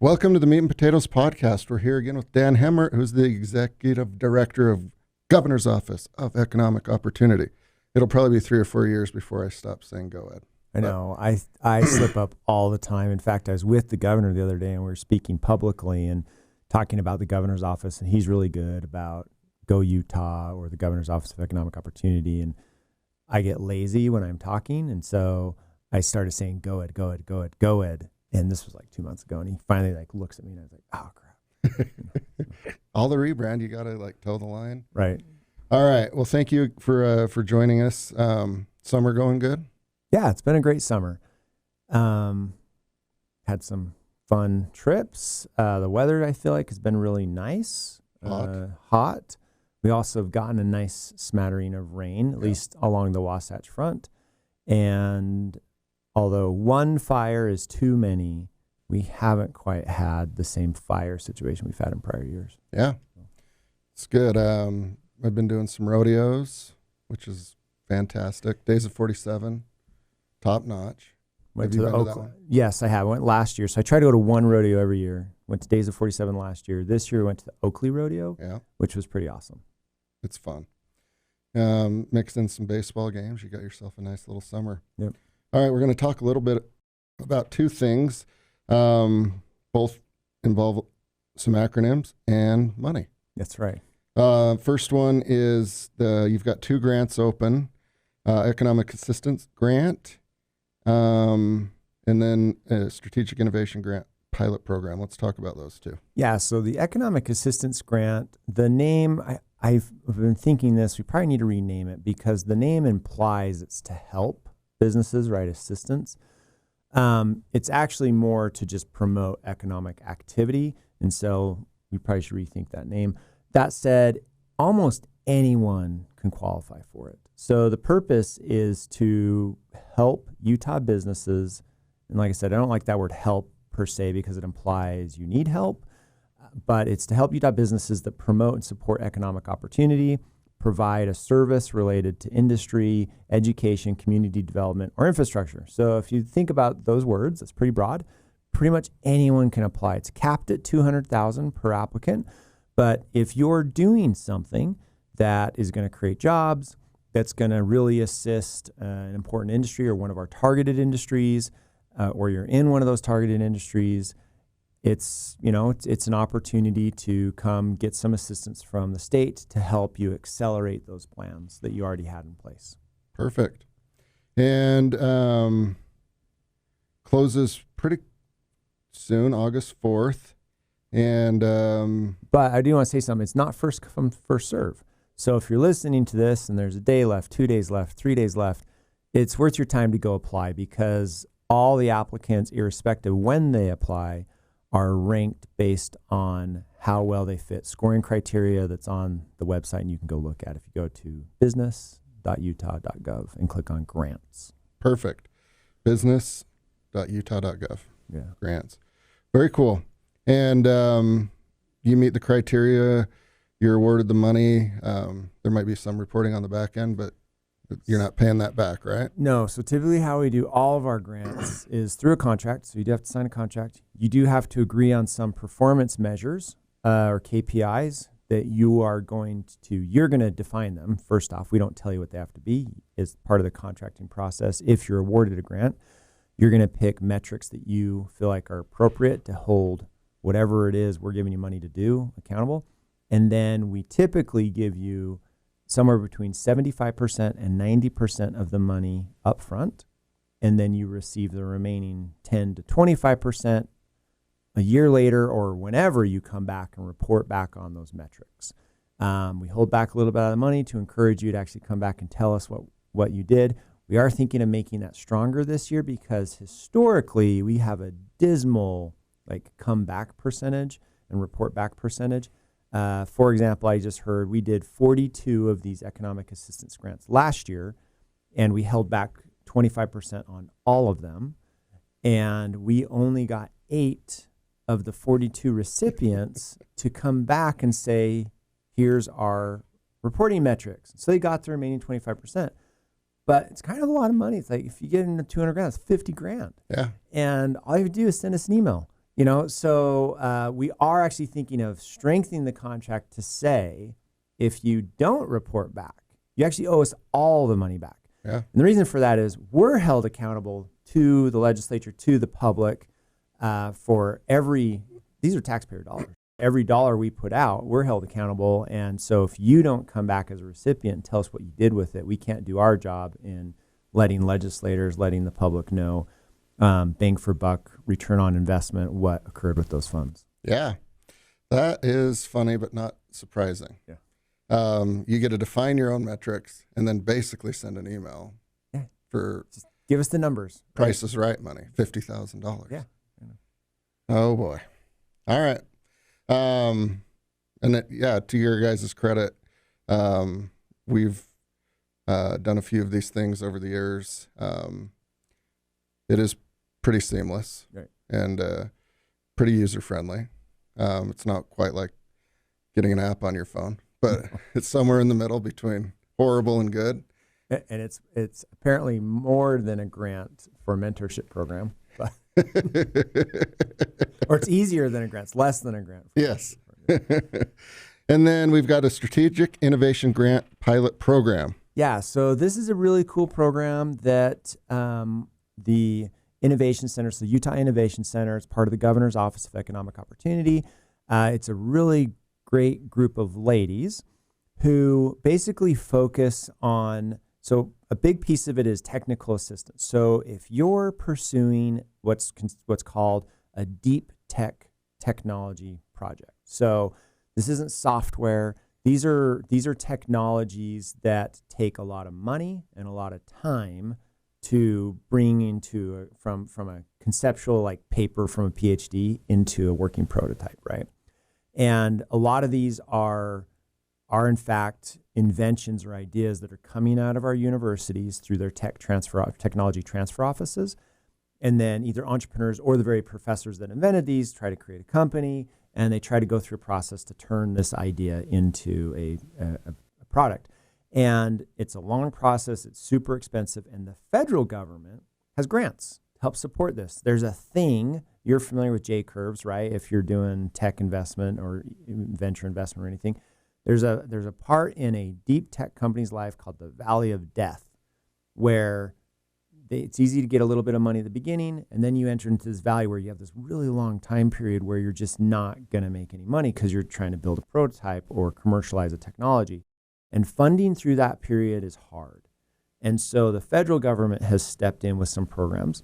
Welcome to the Meat and Potatoes Podcast. We're here again with Dan Hemmert, who's the Executive Director of Governor's Office of Economic Opportunity. It'll probably be 3 or 4 years before I stop saying go ahead. I know. I slip up all the time. In fact, I was with the governor the other day, and we were speaking publicly and talking about the governor's office, and he's really good about Go Utah or the Governor's Office of Economic Opportunity. And I get lazy when I'm talking, and so I started saying go ahead, go ahead, go ahead, go ahead. And this was like 2 months ago, and he finally looks at me, and I was like, oh, crap. All the rebrand, you got to toe the line. Right. All right. Well, thank you for joining us. Summer going good? Yeah, it's been a great summer. Had some fun trips. The weather, I feel like, has been really nice. Hot. We also have gotten a nice smattering of rain, at least along the Wasatch Front. And although one fire is too many, we haven't quite had the same fire situation we've had in prior years. Yeah, it's good. I've been doing some rodeos, which is fantastic. Days of 47, top notch. Went to the Oakland. Yes, I have. I went last year. So I try to go to one rodeo every year. Went to Days of 47 last year. This year I went to the Oakley Rodeo, which was pretty awesome. It's fun. Mixed in some baseball games. You got yourself a nice little summer. Yep. All right, we're going to talk a little bit about two things. Both involve some acronyms and money. That's right. First one is you've got 2 grants open, Economic Assistance Grant, and then a Strategic Innovation Grant pilot program. Let's talk about those two. Yeah, so the Economic Assistance Grant, the name, I've been thinking this, we probably need to rename it because the name implies it's to help businesses, right? Assistance. It's actually more to just promote economic activity. And so we probably should rethink that name. That said, almost anyone can qualify for it. So the purpose is to help Utah businesses. And like I said, I don't like that word help per se because it implies you need help, but it's to help Utah businesses that promote and support economic opportunity, provide a service related to industry, education, community development, or infrastructure. So if you think about those words, that's pretty broad. Pretty much anyone can apply. It's capped at $200,000 per applicant. But if you're doing something that is going to create jobs, that's going to really assist an important industry or one of our targeted industries, or you're in one of those targeted industries, it's an opportunity to come get some assistance from the state to help you accelerate those plans that you already had in place. Perfect. And closes pretty soon, August 4th. And but I do want to say something. It's not first come, first serve. So if you're listening to this and there's a day left, 2 days left, 3 days left, it's worth your time to go apply because all the applicants, irrespective when they apply, are ranked based on how well they fit scoring criteria that's on the website, and you can go look at it if you go to business.utah.gov and click on grants. Perfect. Business.utah.gov. Yeah. Grants. Very cool. And you meet the criteria, you're awarded the money. There might be some reporting on the back end, but you're not paying that back, right? No. So typically how we do all of our grants is through a contract. So you do have to sign a contract. You do have to agree on some performance measures or KPIs that you're going to define them. First off, we don't tell you what they have to be. It's part of the contracting process. If you're awarded a grant, you're going to pick metrics that you feel like are appropriate to hold whatever it is we're giving you money to do accountable. And then we typically give you somewhere between 75% and 90% of the money up front, and then you receive the remaining 10 to 25% a year later or whenever you come back and report back on those metrics. We hold back a little bit of the money to encourage you to actually come back and tell us what you did. We are thinking of making that stronger this year because historically we have a dismal comeback percentage and report back percentage. For example, I just heard we did 42 of these economic assistance grants last year, and we held back 25% on all of them. And we only got 8 of the 42 recipients to come back and say, here's our reporting metrics. So they got the remaining 25%. But it's kind of a lot of money. It's like if you get into 200 grand, it's 50 grand. Yeah. And all you have to do is send us an email. So we are actually thinking of strengthening the contract to say, if you don't report back, you actually owe us all the money back. Yeah. And the reason for that is we're held accountable to the legislature, to the public, for these are taxpayer dollars. Every dollar we put out, we're held accountable. And so if you don't come back as a recipient and tell us what you did with it, we can't do our job in letting legislators, letting the public know, bang for buck, return on investment, what occurred with those funds. Yeah. That is funny, but not surprising. Yeah. You get to define your own metrics and then basically send an email for Just give us the numbers. Price is Right money, $50,000. Yeah. Oh boy. All right. And to your guys' credit, we've done a few of these things over the years. It is pretty seamless, right, and pretty user friendly. It's not quite like getting an app on your phone, but it's somewhere in the middle between horrible and good. And it's apparently more than a grant for a mentorship program, but or it's easier than a grant. It's less than a grant. Yes. And then we've got a strategic innovation grant pilot program. Yeah. So this is a really cool program that the Innovation Center, so Utah Innovation Center, it's part of the Governor's Office of Economic Opportunity. It's a really great group of ladies who basically focus on, so a big piece of it is technical assistance. So if you're pursuing what's called a deep tech technology project. So this isn't software. These are technologies that take a lot of money and a lot of time to bring into from a conceptual, like paper from a PhD, into a working prototype, right? And a lot of these are in fact inventions or ideas that are coming out of our universities through their technology transfer offices. And then either entrepreneurs or the very professors that invented these try to create a company, and they try to go through a process to turn this idea into a product. And it's a long process. It's super expensive. And the federal government has grants to help support this. There's a thing, you're familiar with J-curves, right? If you're doing tech investment or venture investment or anything, there's a part in a deep tech company's life called the Valley of Death, where it's easy to get a little bit of money at the beginning, and then you enter into this valley where you have this really long time period where you're just not going to make any money because you're trying to build a prototype or commercialize a technology. And funding through that period is hard. And so the federal government has stepped in with some programs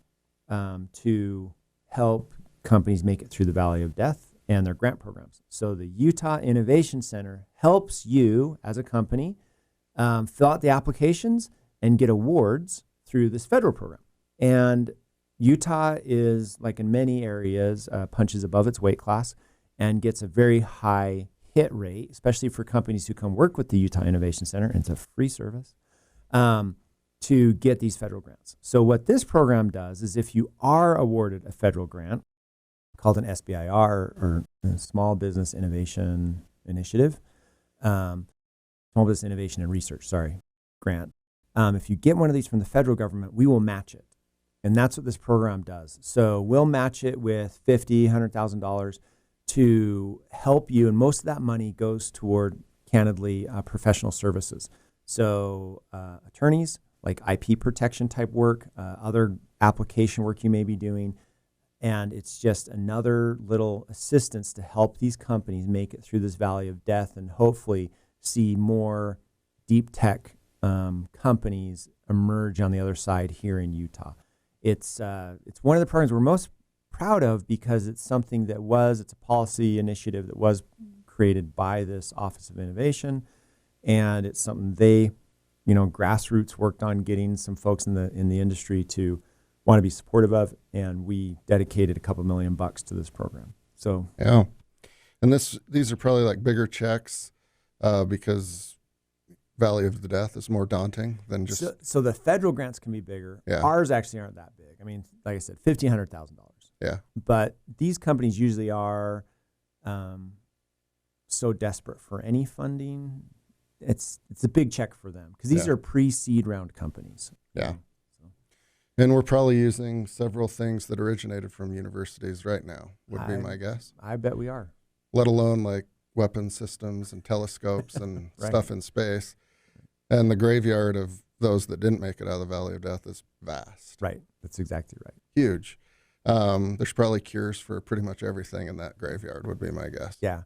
to help companies make it through the Valley of Death and their grant programs. So the Utah Innovation Center helps you as a company fill out the applications and get awards through this federal program. And Utah is, like in many areas, punches above its weight class and gets a very high hit rate, especially for companies who come work with the Utah Innovation Center, and it's a free service, to get these federal grants. So what this program does is, if you are awarded a federal grant called an SBIR, or a Small Business Innovation Initiative, Small Business Innovation and Research, grant. If you get one of these from the federal government, we will match it. And that's what this program does. So we'll match it with $50,000, $100,000 to help you. And most of that money goes toward, candidly, professional services. So attorneys, like IP protection type work, other application work you may be doing. And it's just another little assistance to help these companies make it through this valley of death and hopefully see more deep tech companies emerge on the other side here in Utah. It's one of the programs we're most proud of because it's something it's a policy initiative that was created by this Office of Innovation, and it's something they, grassroots worked on getting some folks in the industry to want to be supportive of, and we dedicated a couple $2 million to this program. So yeah, and these are probably like bigger checks because Valley of the Death is more daunting than just. So the federal grants can be bigger. Yeah. Ours actually aren't that big. I mean, like I said, $50,000, $100,000. Yeah. But these companies usually are so desperate for any funding. It's a big check for them because these are pre-seed round companies. Yeah. And we're probably using several things that originated from universities right now, would be my guess. I bet we are. Let alone like weapon systems and telescopes and Right. stuff in space. And the graveyard of those that didn't make it out of the Valley of Death is vast. Right. That's exactly right. Huge. There's probably cures for pretty much everything in that graveyard, would be my guess. Yeah.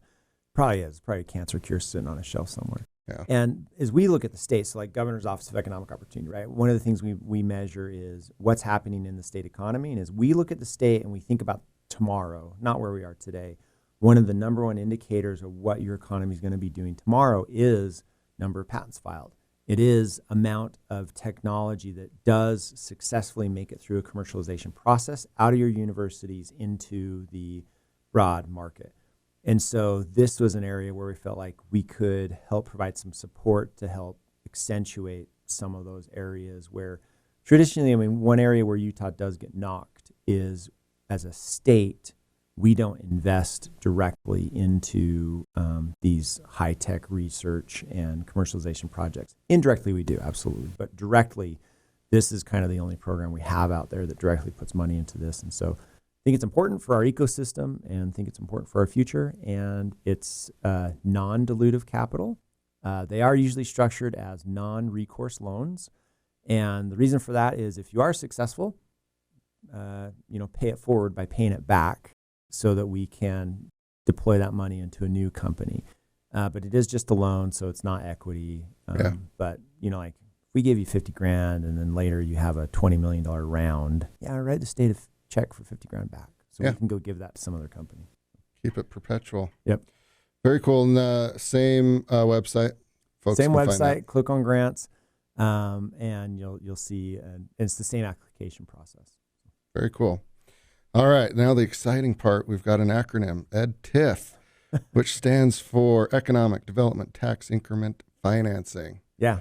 Probably is. Probably a cancer cure sitting on a shelf somewhere. Yeah. And as we look at the state, so like Governor's Office of Economic Opportunity, right? One of the things we measure is what's happening in the state economy. And as we look at the state and we think about tomorrow, not where we are today, one of the number one indicators of what your economy is going to be doing tomorrow is number of patents filed. It is amount of technology that does successfully make it through a commercialization process out of your universities into the broad market. And so this was an area where we felt like we could help provide some support to help accentuate some of those areas where traditionally, I mean, one area where Utah does get knocked is as a state, we don't invest directly into these high-tech research and commercialization projects. Indirectly, we do, absolutely. But directly, this is kind of the only program we have out there that directly puts money into this. And so I think it's important for our ecosystem and I think it's important for our future. And it's non-dilutive capital. They are usually structured as non-recourse loans. And the reason for that is if you are successful, pay it forward by paying it back so that we can deploy that money into a new company. But it is just a loan, so it's not equity. But, like if we give you $50,000 and then later you have a $20 million round, write the state a check for $50,000 back. So we can go give that to some other company. Keep it perpetual. Yep. Very cool. And the same website. Folks same can find website, click on grants, and you'll see, and it's the same application process. Very cool. All right, now the exciting part, we've got an acronym, EdTIF, which stands for Economic Development Tax Increment Financing. Yeah.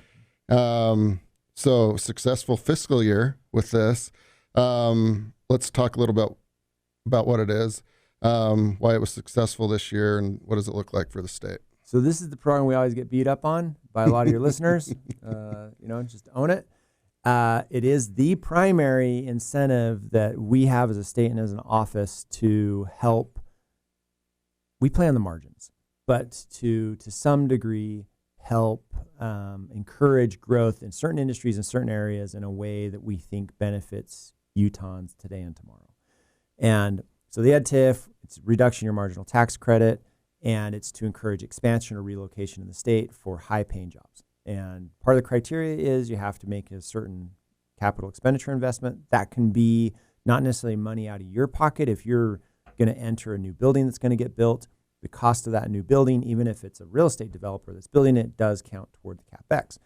So successful fiscal year with this. Let's talk a little bit about what it is, why it was successful this year, and what does it look like for the state? So this is the program we always get beat up on by a lot of your listeners. Just own it. It is the primary incentive that we have as a state and as an office to help. We play on the margins, but to some degree help encourage growth in certain industries and certain areas in a way that we think benefits Utahns today and tomorrow. And so the EdTIF, it's reduction in your marginal tax credit, and it's to encourage expansion or relocation in the state for high-paying jobs. And part of the criteria is you have to make a certain capital expenditure investment. That can be not necessarily money out of your pocket. If you're going to enter a new building that's going to get built, the cost of that new building, even if it's a real estate developer that's building it, does count toward the CapEx.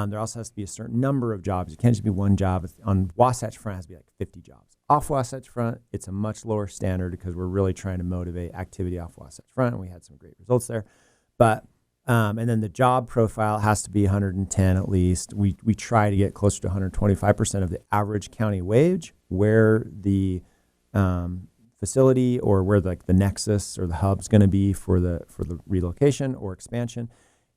There also has to be a certain number of jobs. It can't just be one job. On Wasatch Front, it has to be like 50 jobs. Off Wasatch Front, it's a much lower standard because we're really trying to motivate activity off Wasatch Front, and we had some great results there. But and then the job profile has to be 110 at least. We try to get closer to 125% of the average county wage where the facility or where the nexus or the hub's going to be for the relocation or expansion.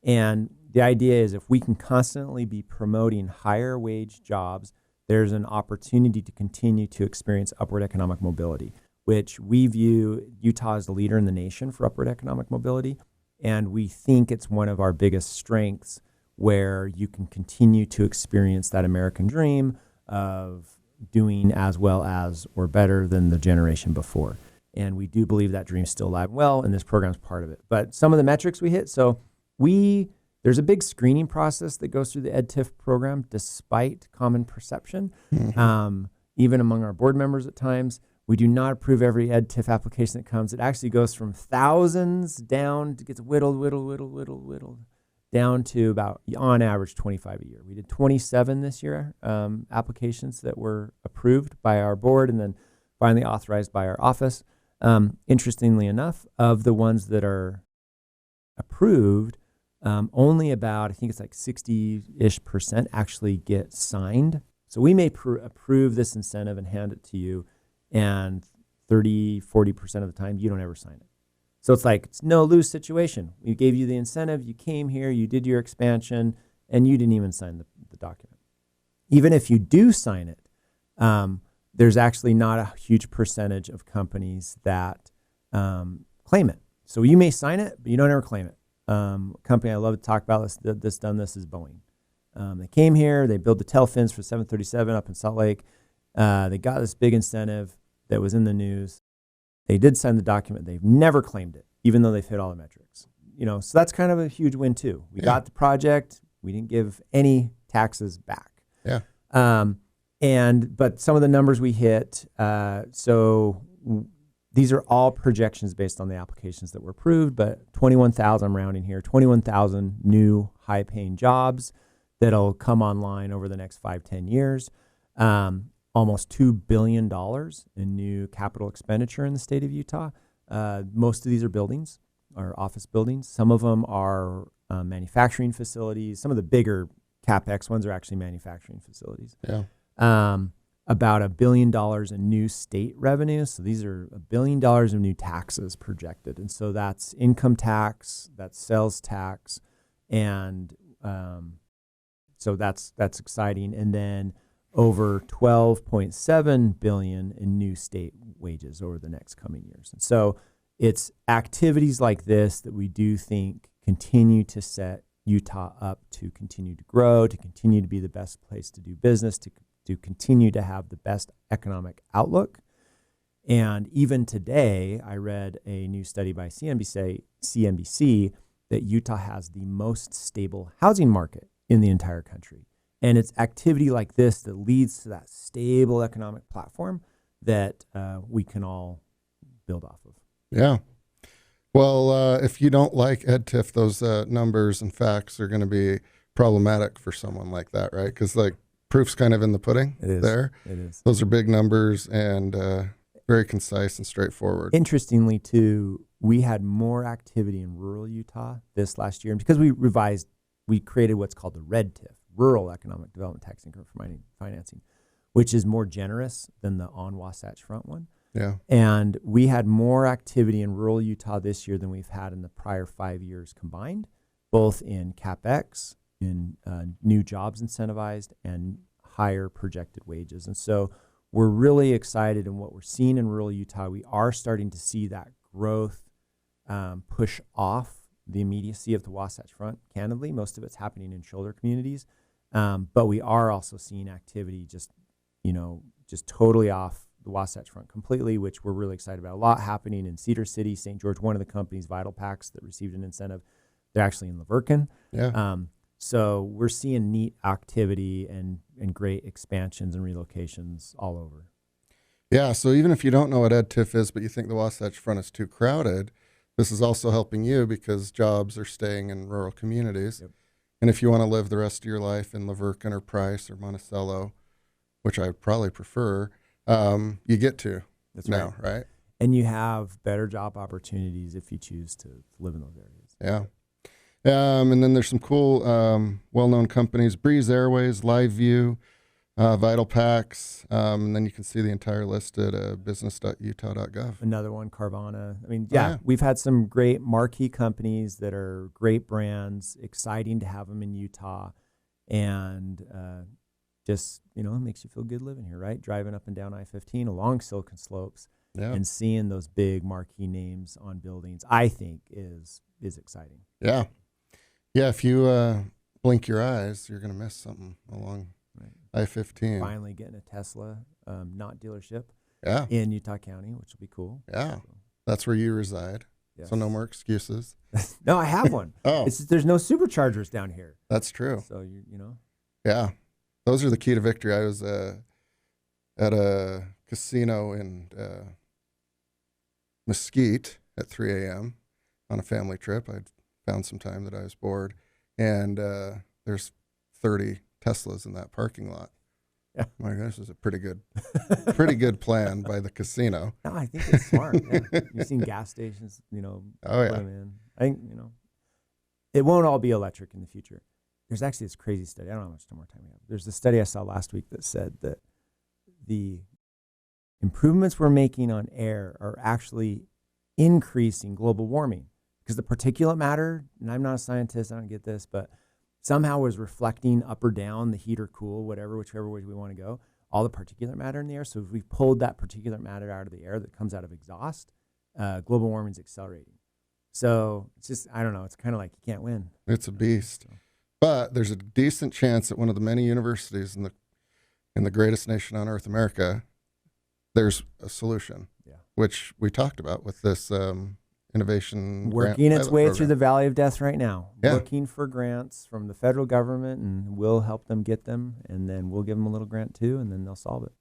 And the idea is if we can constantly be promoting higher wage jobs, there's an opportunity to continue to experience upward economic mobility, which we view Utah as the leader in the nation for upward economic mobility. And we think it's one of our biggest strengths where you can continue to experience that American dream of doing as well as or better than the generation before. And we do believe that dream's still alive and well, and this program's part of it. But some of the metrics we hit, so there's a big screening process that goes through the EdTIF program, despite common perception, even among our board members at times. We do not approve every EdTIF application that comes. It actually goes from thousands down, gets whittled, down to about, on average, 25 a year. We did 27 this year, applications that were approved by our board and then finally authorized by our office. Interestingly enough, of the ones that are approved, only about, I think it's like 60-ish% actually get signed. So we may approve this incentive and hand it to you, and 30-40% of the time you don't ever sign it. So it's no lose situation. We gave you the incentive, you came here, you did your expansion, and you didn't even sign the document. Even if you do sign it, there's actually not a huge percentage of companies that claim it. So you may sign it, but you don't ever claim it. A company I love to talk about that's done this is Boeing. They came here, they built the tail fins for 737 up in Salt Lake. They got this big incentive that was in the news. They did sign the document. They've never claimed it, even though they've hit all the metrics. So that's kind of a huge win too. We got the project. We didn't give any taxes back. Yeah. But some of the numbers we hit, these are all projections based on the applications that were approved, but 21,000, I'm rounding here, 21,000 new high-paying jobs that'll come online over the next 5-10 years. Almost $2 billion in new capital expenditure in the state of Utah. Most of these are buildings, are office buildings. Some of them are manufacturing facilities. Some of the bigger CapEx ones are actually manufacturing facilities. Yeah. About $1 billion in new state revenue. So these are $1 billion of new taxes projected. And so that's income tax, that's sales tax. And so that's exciting. And then over $12.7 billion in new state wages over the next coming years. And so it's activities like this that we do think continue to set Utah up to continue to grow, to continue to be the best place to do business, to continue to have the best economic outlook. And even today, I read a new study by CNBC that Utah has the most stable housing market in the entire country. And it's activity like this that leads to that stable economic platform that we can all build off of. Yeah. Well, if you don't like EdTIF, those numbers and facts are going to be problematic for someone like that, right? Because proof's kind of in the pudding. It is. There. It is. Those are big numbers and very concise and straightforward. Interestingly, too, we had more activity in rural Utah this last year. And because we created what's called the Red TIF, Rural Economic Development Tax Increment Financing, which is more generous than the on Wasatch Front one. Yeah. And we had more activity in rural Utah this year than we've had in the prior 5 years combined, both in CapEx, in new jobs incentivized, and higher projected wages. And so we're really excited in what we're seeing in rural Utah. We are starting to see that growth push off the immediacy of the Wasatch Front. Candidly, most of it's happening in shoulder communities. But we are also seeing activity just totally off the Wasatch Front completely, which we're really excited about. A lot happening in Cedar City, St. George. One of the companies, Vital Packs, that received an incentive, they're actually in Laverkin. Yeah. So we're seeing neat activity and great expansions and relocations all over. Yeah. So even if you don't know what EdTIF is, but you think the Wasatch Front is too crowded, this is also helping you because jobs are staying in rural communities. Yep. And if you want to live the rest of your life in Laverkin or Price or Monticello, which I would probably prefer, you get to. That's now, right? And you have better job opportunities if you choose to live in those areas. Yeah. And then there's some cool, well-known companies, Breeze Airways, LiveView, Vital Packs, and then you can see the entire list at business.utah.gov. Another one, Carvana. I mean, we've had some great marquee companies that are great brands, exciting to have them in Utah, and just, it makes you feel good living here, right? Driving up and down I-15 along Silicon Slopes and seeing those big marquee names on buildings, I think is exciting. Yeah. Yeah, if you blink your eyes, you're going to miss something along I-15. Finally getting a Tesla, not dealership, Yeah. in Utah County, which will be cool. Yeah. That's where you reside. Yes. So no more excuses. No, I have one. There's no superchargers down here. That's true. So, you know. Yeah. Those are the key to victory. I was at a casino in Mesquite at 3 a.m. on a family trip. I'd found some time that I was bored, and there's 30 Teslas in that parking lot. Yeah. My gosh, this is a pretty good plan by the casino. No, I think it's smart. Yeah. You've seen gas stations, Oh, put yeah. them in. I think, it won't all be electric in the future. There's actually this crazy study. I don't know how much more time we have. There's a study I saw last week that said that the improvements we're making on air are actually increasing global warming because the particulate matter, and I'm not a scientist, I don't get this, but somehow is reflecting up or down, the heat or cool, whichever way we want to go. all the particulate matter in the air. So if we pulled that particulate matter out of the air that comes out of exhaust, global warming is accelerating. So it's just, I don't know, it's kind of like you can't win. It's a beast. But there's a decent chance that one of the many universities in the greatest nation on earth, America, there's a solution, which we talked about with this innovation working its way through the valley of death right now, Yeah. looking for grants from the federal government, and we'll help them get them, and then we'll give them a little grant too, and then they'll solve it.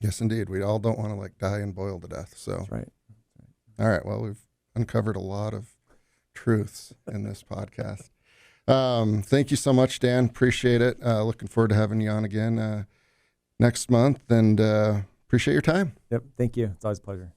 Yes, indeed. We all don't want to like die and boil to death. So That's right. All right. Well, we've uncovered a lot of truths in this podcast. Thank you so much, Dan. Appreciate it. Looking forward to having you on again next month, and appreciate your time. Yep. Thank you. It's always a pleasure.